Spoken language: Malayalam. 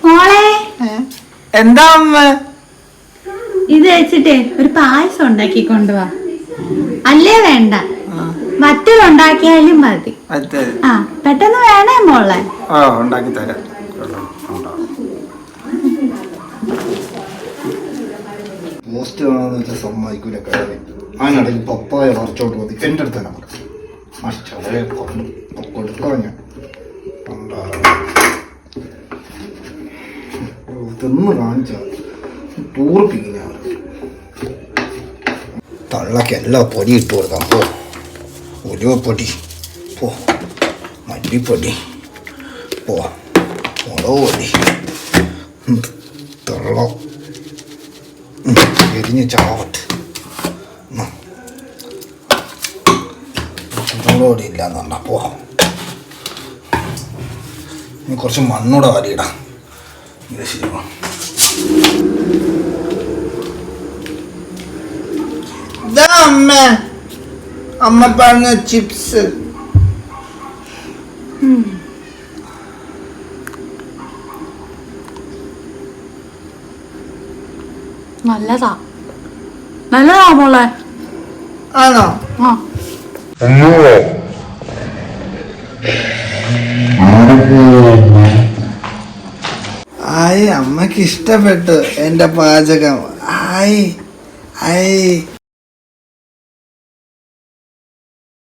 മോളെ എന്താ അമ്മ? ഇത് വെച്ചിട്ടേ ഒരു പായസം ഉണ്ടാക്കി കൊണ്ടുപോവാ. അല്ലേ വേണ്ട, മറ്റൊരുണ്ടാക്കിയാലും മതി. ആ പെട്ടെന്ന് വേണേ മോളെ. ഉണ്ടാക്കി തരാം. പോസ്റ്റ് വേണമെന്ന് വെച്ചാൽ സമ്മതിക്കൂല. അതിനിടയിൽ പപ്പായ പറിച്ചോണ്ട് മതി എൻ്റെ അടുത്ത് തന്നെ കൊടുക്കാം. ഞാൻ തിന്ന് കാണിച്ച ടൂറിപ്പിക്കുന്ന തള്ളക്ക് എല്ലാ പൊടി ഇട്ട് കൊടുക്കാം. പോ ഉലുവപ്പൊടി, പോ മല്ലിപ്പൊടി, പോ മുളക് പൊടി, തള്ളം എരിഞ്ഞ് ചാവട്ട്. മുളക് ഇല്ലാന്നുണ്ട. പോ ഇനി കുറച്ച് മണ്ണൂടെ വാരിയിടാം. ഇത് ശരിയാ. അമ്മ പറഞ്ഞ ചിപ്സ്. നല്ലതാ മോളെ. ആണോ? ആയി അമ്മക്ക് ഇഷ്ടപ്പെട്ടു എന്റെ പാചകം. ആയി ആയി